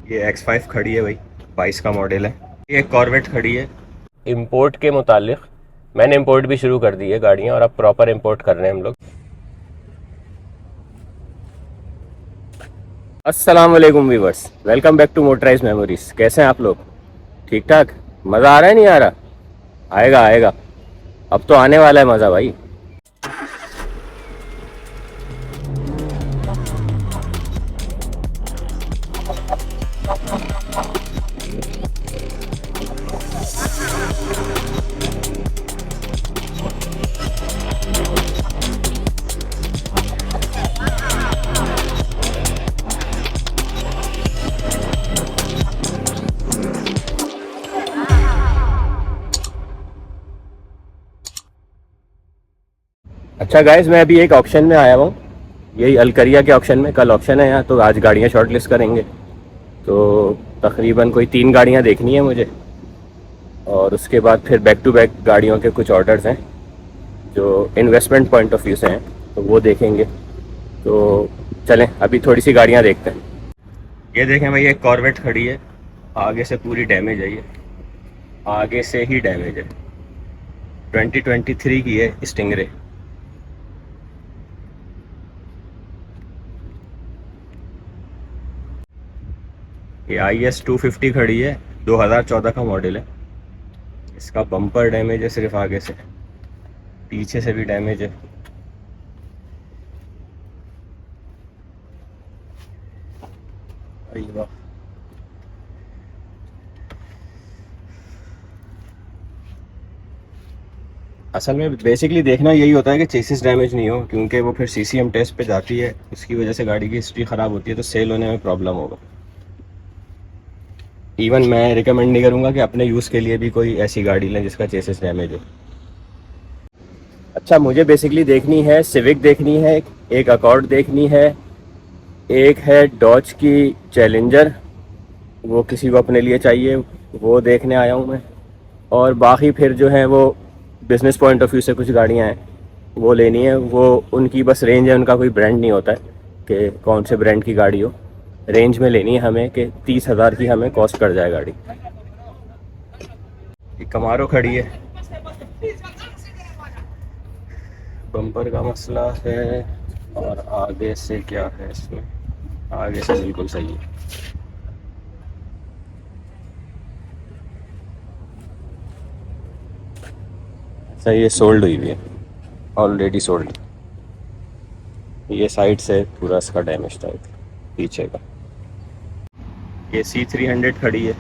ये X5 खड़ी है भाई, 22 का मॉडल है। ये कॉर्वेट खड़ी है। इंपोर्ट के मुतालिक मैंने इंपोर्ट भी शुरू कर दी है गाड़ियाँ, और अब प्रॉपर इंपोर्ट कर रहे हैं हम लोग। अस्सलाम वालेकुम viewers, welcome back to Motorize Memories. कैसे हैं आप लोग? ठीक ठाक? मज़ा आ रहा है नहीं आ रहा? आएगा आएगा, अब तो आने वाला है मज़ा भाई। अच्छा गाइस, मैं अभी एक ऑक्शन में आया हूँ, यही अलकरिया के ऑक्शन में। कल ऑक्शन है यहाँ, तो आज गाड़ियाँ शॉर्ट लिस्ट करेंगे। तो तकरीबन कोई 3 गाड़ियाँ देखनी है मुझे, और उसके बाद फिर बैक टू बैक गाड़ियों के कुछ ऑर्डर्स हैं जो इन्वेस्टमेंट पॉइंट ऑफ व्यू से हैं, तो वो देखेंगे। तो चलें अभी थोड़ी सी गाड़ियाँ देखते हैं। ये देखें भाई, एक कॉर्वेट खड़ी है, आगे से पूरी डैमेज है। ये आगे से ही डैमेज है। 2023 की है स्टिंगरे। ये IS 250 खड़ी है, 2014 का मॉडल है। इसका बम्पर डैमेज है सिर्फ आगे से, पीछे से भी डैमेज है। अरे वाह, असल में बेसिकली देखना यही होता है कि चेसिस डैमेज नहीं हो, क्योंकि वो फिर CCM टेस्ट पे जाती है, उसकी वजह से गाड़ी की हिस्ट्री ख़राब होती है, तो सेल होने में प्रॉब्लम होगा। इवन मैं रिकमेंड नहीं करूँगा कि अपने यूज़ के लिए भी कोई ऐसी गाड़ी लें जिसका चेसिस डैमेज हो। अच्छा, मुझे बेसिकली देखनी है सिविक, देखनी है एक अकॉर्ड, देखनी है एक है डॉज की चैलेंजर, वो किसी को अपने लिए चाहिए, वो देखने आया हूँ मैं। और बाकी फिर जो है वो बिज़नेस पॉइंट ऑफ व्यू से कुछ गाड़ियाँ हैं वो लेनी है। वो उनकी बस रेंज है, उनका कोई ब्रांड नहीं होता है कि कौन से ब्रांड की गाड़ी हो। रेंज में लेनी है हमें कि 30,000 की हमें कॉस्ट कर जाए गाड़ी। ये कमारो खड़ी है, बम्पर का मसला है। और आगे से क्या है इसमें? आगे से बिल्कुल सही है। सही है, सोल्ड हुई हुई है, ऑलरेडी सोल्ड। ये साइड से पूरा इसका डैमेज था पीछे का। ये C300 खड़ी है,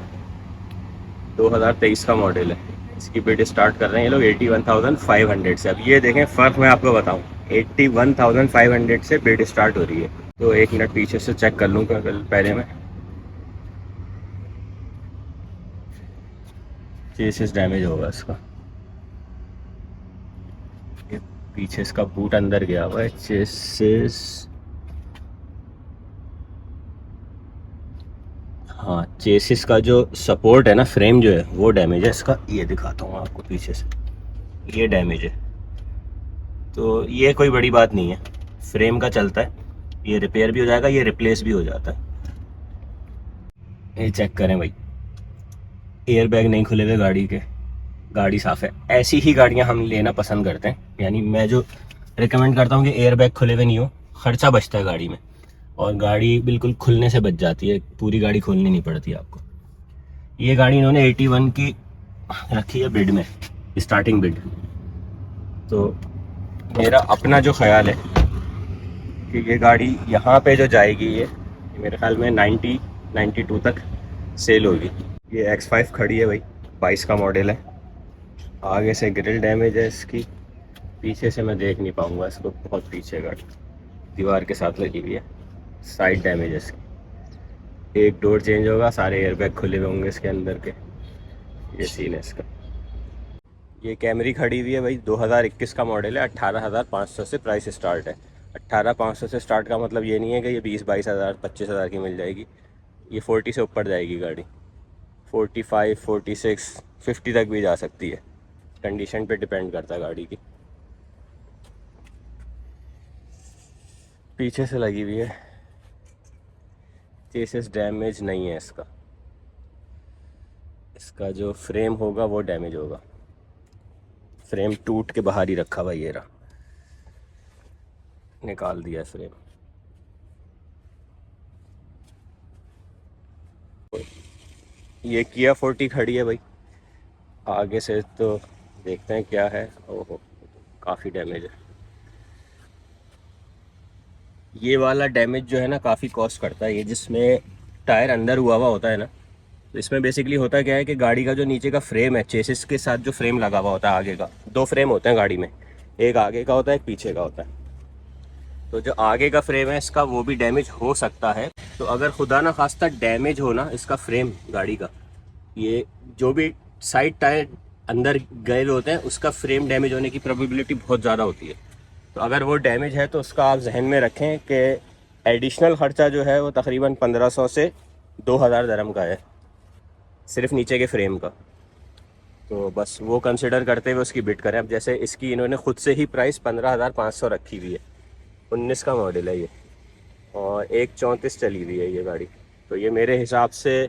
2023 का मॉडल है। इसकी बिड स्टार्ट कर रहे हैं ये लोग 81,500 से। अब ये देखें फ़र्क मैं आपको बताऊं, 81,500 से बिड स्टार्ट हो रही है। तो 1 मिनट पीछे से चेक कर लूँ पहले मैं। चेसिस डैमेज होगा इसका, ये पीछे इसका बूट अंदर गया हुआ है। चेसिस, हाँ, चेसिस का जो सपोर्ट है ना, फ्रेम जो है वो डैमेज है इसका। ये दिखाता हूँ आपको पीछे से, ये डैमेज है। तो ये कोई बड़ी बात नहीं है, फ्रेम का चलता है, ये रिपेयर भी हो जाएगा, ये रिप्लेस भी हो जाता है। ये चेक करें भाई, एयर बैग नहीं खुले हुए गाड़ी के, गाड़ी साफ़ है। ऐसी ही गाड़ियाँ हम लेना पसंद करते हैं, यानी मैं जो रिकमेंड करता हूँ कि एयर बैग खुले हुए नहीं हो, खर्चा बचता है गाड़ी में, और गाड़ी बिल्कुल खुलने से बच जाती है, पूरी गाड़ी खोलनी नहीं पड़ती आपको। ये गाड़ी इन्होंने 81 की रखी है बिड में, स्टार्टिंग बिड। तो मेरा अपना जो ख्याल है कि ये गाड़ी यहाँ पे जो जाएगी, ये मेरे ख्याल में 92 तक सेल होगी। ये X5 खड़ी है भाई, 22 का मॉडल है। आगे से ग्रिल डैमेज है इसकी, पीछे से मैं देख नहीं पाऊँगा इसको, बहुत पीछे गाड़ी दीवार के साथ लगी हुई है। साइड डैमेज है इसकी, एक डोर चेंज होगा, सारे एयरबैग खुले हुए होंगे इसके अंदर के। ये सीन है इसका। ये कैमरी खड़ी हुई है भाई, 2021 का मॉडल है। 18,500 से प्राइस स्टार्ट है। 18,500 से स्टार्ट का मतलब ये नहीं है कि ये 20-22 हज़ार 25,000 की मिल जाएगी। ये 40 से ऊपर जाएगी गाड़ी, 45, 46, 50 तक भी जा सकती है, कंडीशन पे डिपेंड करता है गाड़ी की। पीछे से लगी हुई है, चेसिस डैमेज नहीं है इसका। इसका जो फ्रेम होगा वो डैमेज होगा। फ्रेम टूट के बाहर ही रखा हुआ, ये रहा, निकाल दिया फ्रेम। ये किया 40 खड़ी है भाई। आगे से तो देखते हैं क्या है। ओहो, काफ़ी डैमेज है। ये वाला डैमेज जो है ना काफ़ी कॉस्ट करता है। ये जिसमें टायर अंदर हुआ हुआ होता है ना, तो इसमें बेसिकली होता क्या है कि गाड़ी का जो नीचे का फ्रेम है, चेसिस के साथ जो फ्रेम लगा हुआ होता है आगे का, 2 फ्रेम होते हैं गाड़ी में, एक आगे का होता है एक पीछे का होता है। तो जो आगे का फ्रेम है इसका वो भी डैमेज हो सकता है। तो अगर खुदा ना खास्ता डैमेज हो ना इसका फ्रेम गाड़ी का, ये जो भी साइड टायर अंदर गए होते हैं उसका फ्रेम डैमेज होने की प्रोबेबिलिटी बहुत ज़्यादा होती है। तो अगर वो डैमेज है तो उसका आप जहन में रखें कि एडिशनल ख़र्चा जो है वो तकरीबन 1500 से 2000 दरम का है, सिर्फ नीचे के फ्रेम का। तो बस वो कंसिडर करते हुए उसकी बिड करें। अब जैसे इसकी इन्होंने ख़ुद से ही प्राइस 15,500 रखी हुई है। 19 का मॉडल है ये और 134 चली हुई है ये गाड़ी। तो ये मेरे हिसाब से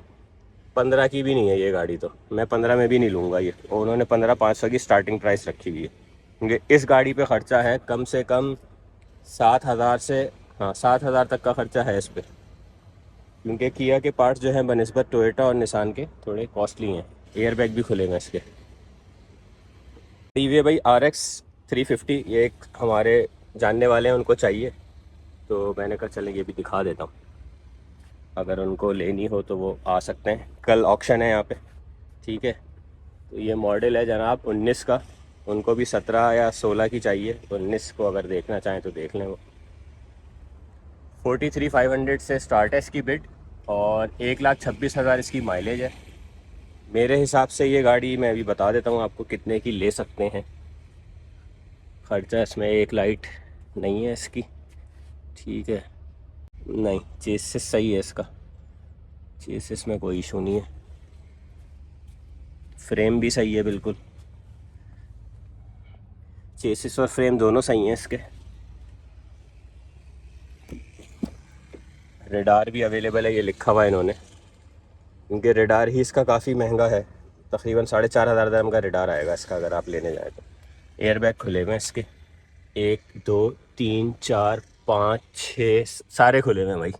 15 की भी नहीं है ये गाड़ी। तो मैं 15 में भी नहीं लूँगा ये, और उन्होंने 15,500 की स्टार्टिंग प्राइस रखी हुई है। क्योंकि इस गाड़ी पे ख़र्चा है कम से कम 7,000 से, हाँ 7,000 तक का ख़र्चा है इस पर। क्योंकि किया के पार्ट्स जो हैं बनिस्बत टोयोटा और निसान के थोड़े कॉस्टली हैं। एयर बैग भी खुलेंगे इसके। ये भाई RX 350, ये एक हमारे जानने वाले हैं, उनको चाहिए, तो मैंने कहा चलें ये भी दिखा देता हूँ। अगर उनको लेनी हो तो वो आ सकते हैं, कल ऑक्शन है यहाँ पे, ठीक है। तो ये मॉडल है जनाब 19 का। उनको भी 17 या 16 की चाहिए, 19 को अगर देखना चाहें तो देख लें। वो 43,500 से स्टार्ट है इसकी बिड और 1,26,000 इसकी माइलेज है। मेरे हिसाब से ये गाड़ी मैं अभी बता देता हूँ आपको कितने की ले सकते हैं। ख़र्चा इसमें एक लाइट नहीं है इसकी, ठीक है, नहीं चेसिस सही है इसका, चेसिस में कोई इशू नहीं है, फ्रेम भी सही है बिल्कुल, चेसिस और फ्रेम दोनों सही हैं इसके। रेडार भी अवेलेबल है, ये लिखा हुआ है इन्होंने, क्योंकि रेडार ही इसका काफ़ी महंगा है। तकरीबन 4,500 दरम का रेडार आएगा इसका अगर आप लेने जाए तो। एयर बैग खुले हुए हैं इसके, 1 2 3 4 5 6 सारे खुले हुए हैं भाई,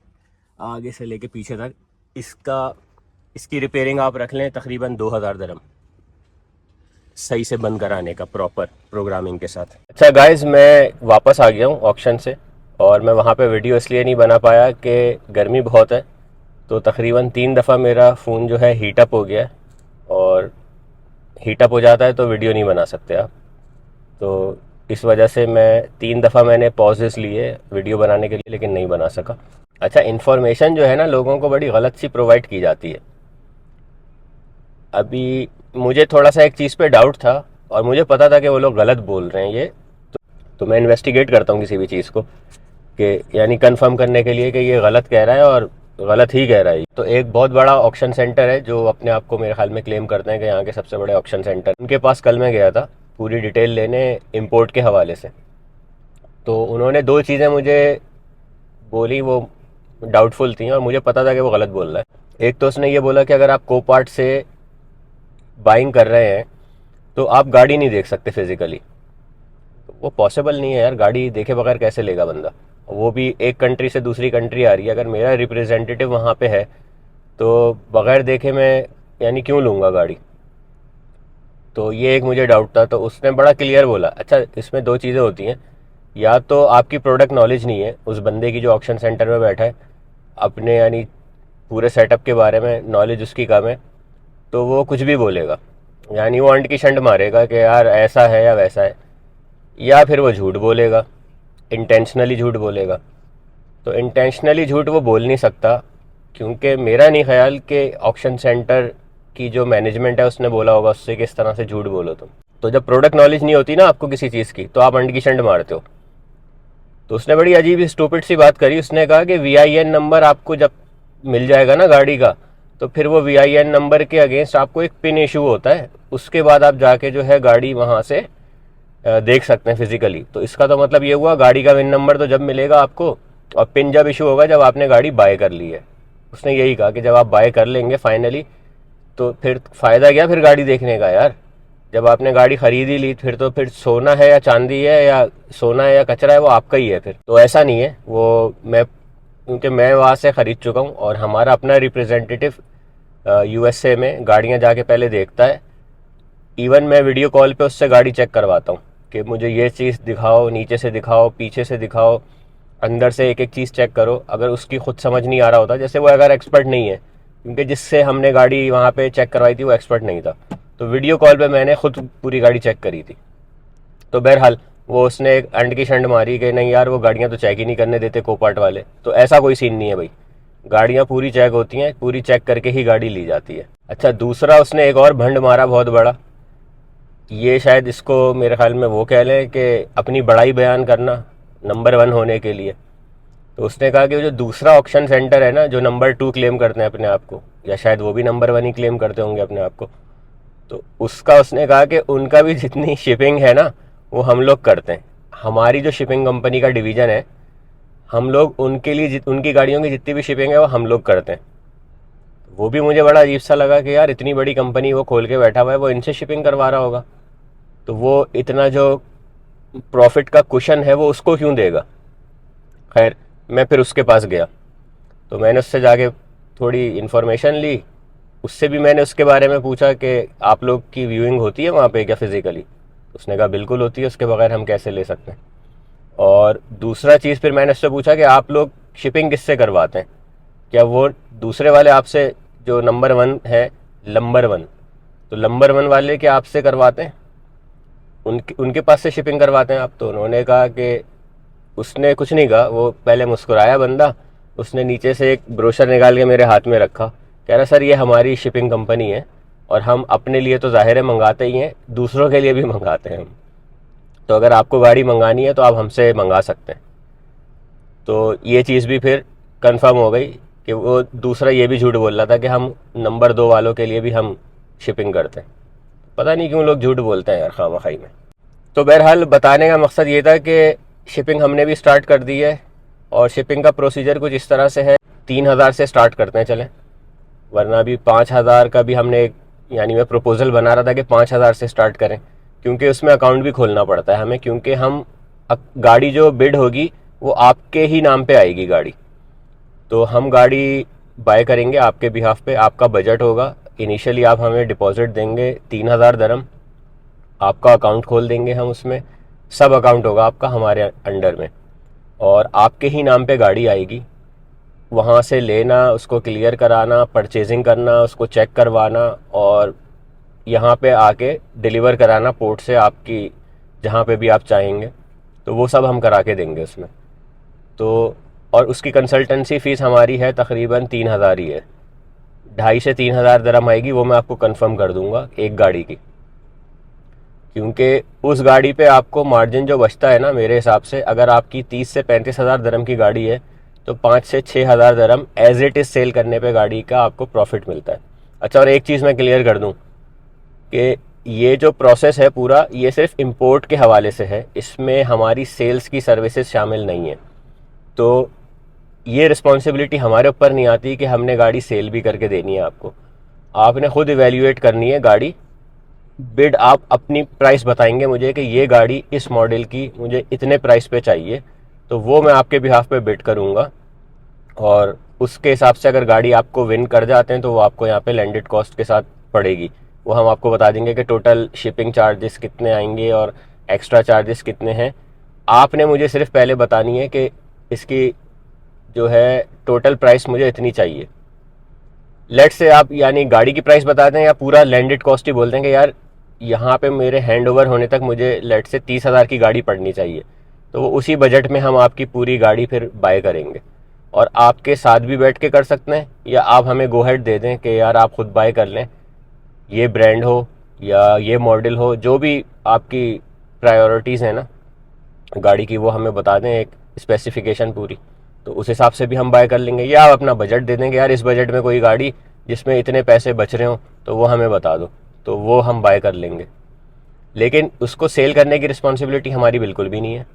आगे से लेके पीछे तक। इसकी रिपेयरिंग आप रख लें तकरीबन 2,000 दरम सही से बंद कराने का, प्रॉपर प्रोग्रामिंग के साथ। अच्छा गाइस, मैं वापस आ गया हूँ ऑक्शन से, और मैं वहाँ पे वीडियो इसलिए नहीं बना पाया कि गर्मी बहुत है। तो तकरीबन 3 दफ़ा मेरा फ़ोन जो है हीटअप हो गया है, और हीटअप हो जाता है तो वीडियो नहीं बना सकते आप। तो इस वजह से मैं 3 दफ़ा मैंने पॉजेस लिए वीडियो बनाने के लिए, लेकिन नहीं बना सका। अच्छा, इन्फॉर्मेशन जो है ना लोगों को बड़ी गलत सी प्रोवाइड की जाती है। अभी मुझे थोड़ा सा एक चीज़ पे डाउट था, और मुझे पता था कि वो लोग गलत बोल रहे हैं ये, तो मैं इन्वेस्टिगेट करता हूँ किसी भी चीज़ को, कि यानी कंफर्म करने के लिए कि ये गलत कह रहा है और गलत ही कह रहा है। तो एक बहुत बड़ा ऑक्शन सेंटर है जो अपने आप को मेरे ख्याल में क्लेम करते हैं कि यहाँ के सबसे बड़े ऑक्शन सेंटर, उनके पास कल मैं गया था पूरी डिटेल लेने इंपोर्ट के हवाले से। तो उन्होंने 2 चीज़ें मुझे बोली, वो डाउटफुल थी और मुझे पता था कि वो गलत बोल रहा है। एक तो उसने ये बोला कि अगर आप कोपार्ट से बाइंग कर रहे हैं तो आप गाड़ी नहीं देख सकते फिज़िकली। वो पॉसिबल नहीं है यार, गाड़ी देखे बगैर कैसे लेगा बंदा, वो भी एक कंट्री से दूसरी कंट्री आ रही है। अगर मेरा रिप्रेजेंटेटिव वहाँ पे है तो बगैर देखे मैं यानी क्यों लूँगा गाड़ी। तो ये एक मुझे डाउट था, तो उसने बड़ा क्लियर बोला। अच्छा, इसमें 2 चीज़ें होती हैं, या तो आपकी प्रोडक्ट नॉलेज नहीं है उस बंदे की जो ऑक्शन सेंटर में बैठा है, अपने यानी पूरे सेटअप के बारे में नॉलेज उसकी कम है, तो वो कुछ भी बोलेगा, यानी वो अंट की शंट मारेगा कि यार ऐसा है या वैसा है, या फिर वो झूठ बोलेगा, इंटेंशनली झूठ बोलेगा। तो इंटेंशनली झूठ वो बोल नहीं सकता, क्योंकि मेरा नहीं ख्याल कि ऑक्शन सेंटर की जो मैनेजमेंट है उसने बोला होगा उससे किस तरह से झूठ बोलो तुम। तो जब प्रोडक्ट नॉलेज नहीं होती ना आपको किसी चीज़ की, तो आप अंट की शंट मारते हो। तो उसने बड़ी अजीब स्टूपिड सी बात करी। उसने कहा कि VIN नंबर आपको जब मिल जाएगा ना गाड़ी का, तो फिर वो VIN नंबर के अगेंस्ट आपको एक पिन इशू होता है, उसके बाद आप जाके जो है गाड़ी वहाँ से देख सकते हैं फिजिकली। तो इसका तो मतलब ये हुआ गाड़ी का विन नंबर तो जब मिलेगा आपको, और पिन जब इशू होगा जब आपने गाड़ी बाय कर ली है। उसने यही कहा कि जब आप बाय कर लेंगे फाइनली तो फिर फ़ायदा क्या फिर गाड़ी देखने का यार। जब आपने गाड़ी खरीद ही ली फिर सोना है या चांदी है या सोना है या कचरा है वो आपका ही है फिर। तो ऐसा नहीं है वो, मैं क्योंकि मैं वहाँ से ख़रीद चुका हूँ और हमारा अपना रिप्रेजेंटेटिव यूएसए में गाड़ियाँ जाके पहले देखता है। इवन मैं वीडियो कॉल पे उससे गाड़ी चेक करवाता हूँ कि मुझे ये चीज़ दिखाओ, नीचे से दिखाओ, पीछे से दिखाओ, अंदर से एक एक चीज़ चेक करो। अगर उसकी खुद समझ नहीं आ रहा होता, जैसे वो अगर एक्सपर्ट नहीं है, क्योंकि जिससे हमने गाड़ी वहाँ पे चेक करवाई थी वो एक्सपर्ट नहीं था, तो वीडियो कॉल पे मैंने खुद पूरी गाड़ी चेक करी थी। तो बहरहाल वो उसने एक अंड की शंड मारी कि नहीं यार वो गाड़ियाँ तो चेक ही नहीं करने देते कोपार्ट वाले। तो ऐसा कोई सीन नहीं है भाई, गाड़ियाँ पूरी चेक होती हैं, पूरी चेक करके ही गाड़ी ली जाती है। अच्छा, दूसरा उसने एक और भंड मारा बहुत बड़ा, ये शायद इसको मेरे ख्याल में वो कह लें कि अपनी बड़ाई बयान करना नंबर 1 होने के लिए। तो उसने कहा कि जो दूसरा ऑक्शन सेंटर है ना, जो नंबर 2 क्लेम करते हैं अपने आप को, या शायद वो भी नंबर 1 ही क्लेम करते होंगे अपने आप को, तो उसका उसने कहा कि उनका भी जितनी शिपिंग है ना वो हम लोग करते हैं। हमारी जो शिपिंग कंपनी का डिवीज़न है, हम लोग उनके लिए उनकी गाड़ियों की जितनी भी शिपिंग है वो हम लोग करते हैं। वो भी मुझे बड़ा अजीब सा लगा कि यार इतनी बड़ी कंपनी वो खोल के बैठा हुआ है, वो इनसे शिपिंग करवा रहा होगा, तो वो इतना जो प्रॉफिट का कुशन है वो उसको क्यों देगा। खैर, मैं फिर उसके पास गया तो मैंने उससे जाके थोड़ी इन्फॉर्मेशन ली। उससे भी मैंने उसके बारे में पूछा कि आप लोग की व्यूइंग होती है वहाँ पे क्या फिज़िकली। उसने कहा बिल्कुल होती है, उसके बगैर हम कैसे ले सकते हैं। और दूसरा चीज़ फिर मैंने उससे पूछा कि आप लोग शिपिंग किससे करवाते हैं, क्या वो दूसरे वाले आपसे जो नंबर 1 है, नंबर 1, तो नंबर 1 वाले क्या आपसे करवाते हैं, उनके पास से शिपिंग करवाते हैं आप। तो उन्होंने कहा कि उसने कुछ नहीं कहा, वो पहले मुस्कुराया बंदा, उसने नीचे से एक ब्रोशर निकाल के मेरे हाथ में रखा, कह रहा सर ये हमारी शिपिंग कंपनी है और हम अपने लिए तो ज़ाहिर है मंगाते ही हैं, दूसरों के लिए भी मंगाते हैं हम, तो अगर आपको गाड़ी मंगानी है तो आप हमसे मंगा सकते हैं। तो ये चीज़ भी फिर कंफर्म हो गई कि वो दूसरा ये भी झूठ बोल रहा था कि हम नंबर 2 वालों के लिए भी हम शिपिंग करते हैं। पता नहीं क्यों लोग झूठ बोलते हैं यार खामखाई में। तो बहरहाल बताने का मकसद ये था कि शिपिंग हमने भी स्टार्ट कर दी है और शिपिंग का प्रोसीजर कुछ इस तरह से है, 3,000 से स्टार्ट करते हैं चलें, वरना अभी 5,000 का भी हमने यानी मैं प्रपोज़ल बना रहा था कि 5,000 से स्टार्ट करें, क्योंकि उसमें अकाउंट भी खोलना पड़ता है हमें, क्योंकि हम गाड़ी जो बिड होगी वो आपके ही नाम पे आएगी गाड़ी। तो हम गाड़ी बाय करेंगे आपके बिहाफ पे, आपका बजट होगा, इनिशियली आप हमें डिपॉजिट देंगे 3,000 दरम, आपका अकाउंट खोल देंगे हम, उसमें सब अकाउंट होगा आपका हमारे अंडर में, और आपके ही नाम पे गाड़ी आएगी। वहाँ से लेना, उसको क्लियर कराना, परचेजिंग करना, उसको चेक करवाना, और यहाँ पे आके डिलीवर कराना पोर्ट से आपकी जहाँ पे भी आप चाहेंगे, तो वो सब हम करा के देंगे उसमें। तो और उसकी कंसल्टेंसी फ़ीस हमारी है तकरीबन 3,000 ही है, 2.5 से 3,000 दरम आएगी, वो मैं आपको कंफर्म कर दूंगा एक गाड़ी की, क्योंकि उस गाड़ी पे आपको मार्जिन जो बचता है ना, मेरे हिसाब से अगर आपकी 30 से 35,000 दरम की गाड़ी है तो 5 से 6,000 दरम एज इट इज़ सेल करने पे गाड़ी का आपको प्रॉफिट मिलता है। अच्छा, और एक चीज़ मैं क्लियर कर दूं कि ये जो प्रोसेस है पूरा, ये सिर्फ इंपोर्ट के हवाले से है, इसमें हमारी सेल्स की सर्विसेज शामिल नहीं है। तो ये रिस्पॉन्सिबिलिटी हमारे ऊपर नहीं आती कि हमने गाड़ी सेल भी करके देनी है आपको, आपने खुद इवेल्युएट करनी है गाड़ी। बिड आप अपनी प्राइस बताएंगे मुझे कि ये गाड़ी इस मॉडल की मुझे इतने प्राइस पे चाहिए, तो वो मैं आपके बिहाफ पे बिड करूँगा, और उसके हिसाब से अगर गाड़ी आपको विन कर जाते हैं तो वो आपको यहाँ पे लैंडेड कॉस्ट के साथ पड़ेगी। वो हम आपको बता देंगे कि टोटल शिपिंग चार्जेस कितने आएंगे और एक्स्ट्रा चार्जेस कितने हैं। आपने मुझे सिर्फ पहले बतानी है कि इसकी जो है टोटल प्राइस मुझे इतनी चाहिए। लेट से आप यानी गाड़ी की प्राइस बता दें या पूरा लैंडेड कॉस्ट ही बोल दें कि यार यहाँ पे मेरे हैंड ओवर होने तक मुझे लेट से 30,000 की गाड़ी पड़नी चाहिए, तो वो उसी बजट में हम आपकी पूरी गाड़ी फिर बाय करेंगे, और आपके साथ भी बैठ के कर सकते हैं, या आप हमें गो हेड दे दें कि यार आप खुद बाय कर लें, ये ब्रांड हो या ये मॉडल हो, जो भी आपकी प्रायोरिटीज़ हैं ना गाड़ी की, वो हमें बता दें एक स्पेसिफिकेशन पूरी, तो उस हिसाब से भी हम बाय कर लेंगे। या आप अपना बजट दे देंगे, यार इस बजट में कोई गाड़ी जिसमें इतने पैसे बच रहे हों तो वो हमें बता दो, तो वो हम बाय कर लेंगे। लेकिन उसको सेल करने की रिस्पॉन्सिबिलिटी हमारी बिल्कुल भी नहीं है।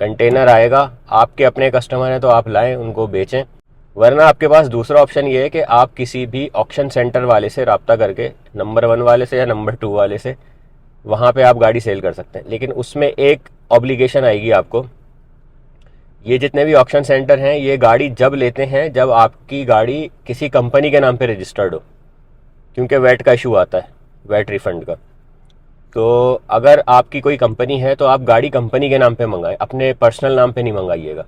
कंटेनर आएगा, आपके अपने कस्टमर हैं तो आप लाएं, उनको बेचें, वरना आपके पास दूसरा ऑप्शन ये है कि आप किसी भी ऑक्शन सेंटर वाले से रब्ता करके, नंबर 1 वाले से या नंबर 2 वाले से, वहाँ पे आप गाड़ी सेल कर सकते हैं। लेकिन उसमें एक ऑब्लिगेशन आएगी आपको। ये जितने भी ऑक्शन सेंटर हैं ये गाड़ी जब लेते हैं जब आपकी गाड़ी किसी कंपनी के नाम पे रजिस्टर्ड हो, क्योंकि वैट का इशू आता है, वैट रिफंड का। तो अगर आपकी कोई कंपनी है तो आप गाड़ी कंपनी के नाम पे मंगाएं, अपने पर्सनल नाम पे नहीं मंगाइएगा।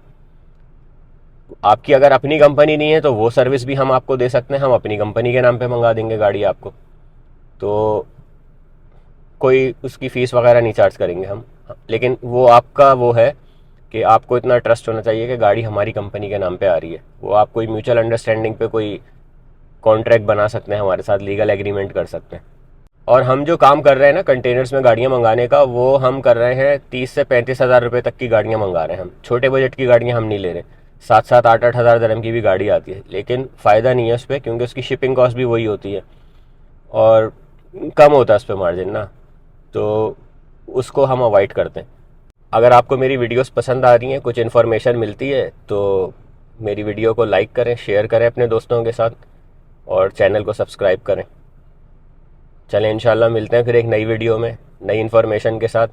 आपकी अगर अपनी कंपनी नहीं है तो वो सर्विस भी हम आपको दे सकते हैं, हम अपनी कंपनी के नाम पे मंगा देंगे गाड़ी आपको। तो कोई उसकी फ़ीस वगैरह नहीं चार्ज करेंगे हम। लेकिन वो आपका वो है कि आपको इतना ट्रस्ट होना चाहिए कि गाड़ी हमारी कंपनी के नाम पे आ रही है। वो आप कोई म्यूचुअल अंडरस्टैंडिंग पे कोई कॉन्ट्रैक्ट बना सकते हैं हमारे साथ, लीगल एग्रीमेंट कर सकते हैं। और हम जो काम कर रहे हैं ना कंटेनर्स में गाड़ियाँ मंगाने का, वो हम कर रहे हैं 30 से 35 हज़ार रुपये तक की गाड़ियाँ मंगा रहे हैं हम। छोटे बजट की गाड़ियाँ हम नहीं ले रहे। 7-7, 8-8 हज़ार दरम की भी गाड़ी आती है, लेकिन फ़ायदा नहीं है उस पर, क्योंकि उसकी शिपिंग कॉस्ट भी वही होती है और कम होता है उस पर मार्जिन ना, तो उसको हम अवॉइड करते हैं। अगर आपको मेरी वीडियोस पसंद आ रही हैं, कुछ इन्फॉर्मेशन मिलती है, तो मेरी वीडियो को लाइक करें, शेयर करें अपने दोस्तों के साथ और चैनल को सब्सक्राइब करें। चलें, इंशाल्लाह मिलते हैं फिर एक नई वीडियो में नई इन्फॉर्मेशन के साथ।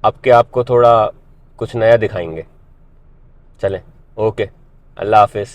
अब के आपको थोड़ा कुछ नया दिखाएंगे। चलें, ओके, अल्लाह हाफिज़।